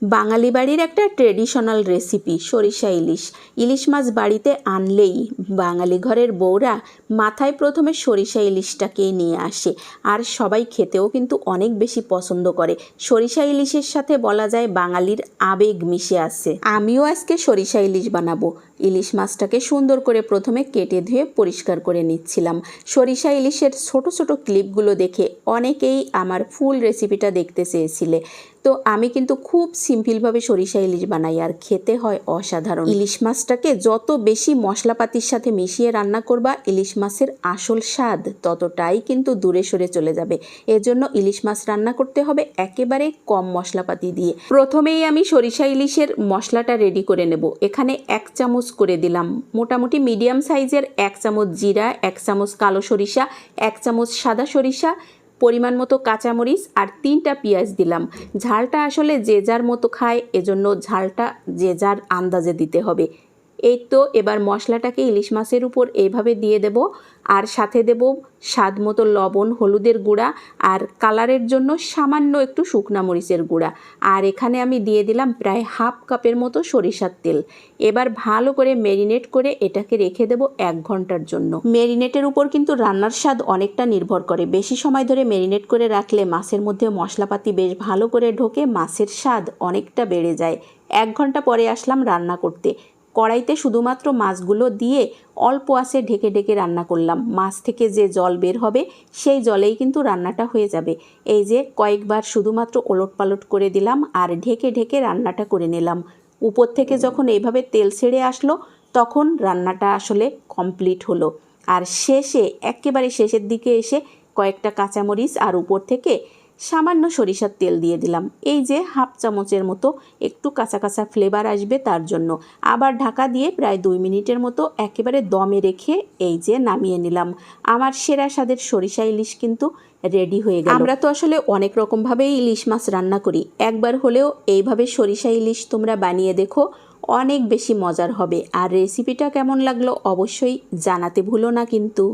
বাঙালি বাড়ির একটা traditional recipe সরিষা ইলিশ। ইলিশ মাছ বাড়িতে আনলেই বাঙালি ঘরের বউরা মাথায় প্রথমে সরিষা ইলিশটাকেই নিয়ে আসে, আর সবাই খেতেও কিন্তু অনেক বেশি পছন্দ করে। সরিষা ইলিশের সাথে বলা যায় বাঙালির আবেগ মিশে আছে। আমিও আজকে সরিষা ইলিশ বানাবো। ইলিশ মাছটাকে সুন্দর করে প্রথমে কেটে ধুয়ে পরিষ্কার করে নিচ্ছিলাম। সরিষা ইলিশের ছোট ছোট ক্লিপগুলো দেখে অনেকেই আমার ফুল রেসিপিটা দেখতে চেয়েছিলে। তো আমি কিন্তু খুব সিম্পলভাবে সরিষা ইলিশ বানাই, আর খেতে হয় অসাধারণ। ইলিশ মাছটাকে যত বেশি মশলাপাতির সাথে মিশিয়ে রান্না করবা, ইলিশ মাছের আসল স্বাদ ততটাই কিন্তু দূরে সরে চলে যাবে। এজন্য ইলিশ মাছ রান্না করতে হবে একেবারে কম মশলাপাতি দিয়ে। প্রথমেই আমি সরিষা ইলিশের মশলাটা রেডি করে নেব। এখানে 1 চামচ করে দিলাম মোটামুটি মিডিয়াম সাইজের 1 চামচ জিরা, 1 চামচ কালো সরিষা, 1 চামচ সাদা সরিষা, পরিমাণ মতো কাঁচামরিচ আর 3টা পেঁয়াজ দিলাম। ঝালটা আসলে যে যার মতো খায়, এজন্য ঝালটা যে যার আন্দাজে দিতে হবে। এই তো এবার মশলাটাকে ইলিশ মাছের উপর এইভাবে দিয়ে দেব, আর সাথে দেব স্বাদ মতো লবণ, হলুদের গুঁড়া, আর কালারের জন্য সামান্য একটু শুকনা মরিচের গুঁড়া। আর এখানে আমি দিয়ে দিলাম প্রায় 1/2 কাপের মতো সরিষার তেল। এবার ভালো করে ম্যারিনেট করে এটাকে রেখে দেব 1 ঘন্টার জন্য। ম্যারিনেটের উপর কিন্তু রান্নার স্বাদ অনেকটা নির্ভর করে। বেশি সময় ধরে ম্যারিনেট করে রাখলে মাছের মধ্যে মশলাপাতি বেশ ভালো করে ঢোকে, মাছের স্বাদ অনেকটা বেড়ে যায়। 1 ঘন্টা পরে আসলাম রান্না করতে। কড়াইতে শুধুমাত্র মাছগুলো দিয়ে অল্প আঁচে ঢেকে ঢেকে রান্না করলাম। মাছ থেকে যে জল বের হবে সেই জলেই কিন্তু রান্নাটা হয়ে যাবে। এই যে কয়েকবার শুধুমাত্র ওলটপালট করে দিলাম আর ঢেকে ঢেকে রান্নাটা করে নিলাম। উপর থেকে যখন এইভাবে তেল ছেড়ে আসলো, তখন রান্নাটা আসলে কমপ্লিট হলো। আর শেষে একেবারে শেষের দিকে এসে কয়েকটা কাঁচামরিচ আর উপর থেকে সামান্য সরিষার তেল দিয়ে দিলাম। এই যে 1/2 চামচের মতো, একটু কাঁচা কাঁচা ফ্লেভার আসবে তার জন্য। আবার ঢাকা দিয়ে প্রায় 2 মিনিটের মতো একেবারে দমে রেখে এই যে নামিয়ে নিলাম। আমার সেরা স্বাদের সরিষা ইলিশ কিন্তু রেডি হয়ে গেল। আমরা তো আসলে অনেক রকমভাবেই ইলিশ মাছ রান্না করি, একবার হলেও এইভাবে সরিষা ইলিশ তোমরা বানিয়ে দেখো, অনেক বেশি মজার হবে। আর রেসিপিটা কেমন লাগলো অবশ্যই জানাতে ভুলো না কিন্তু।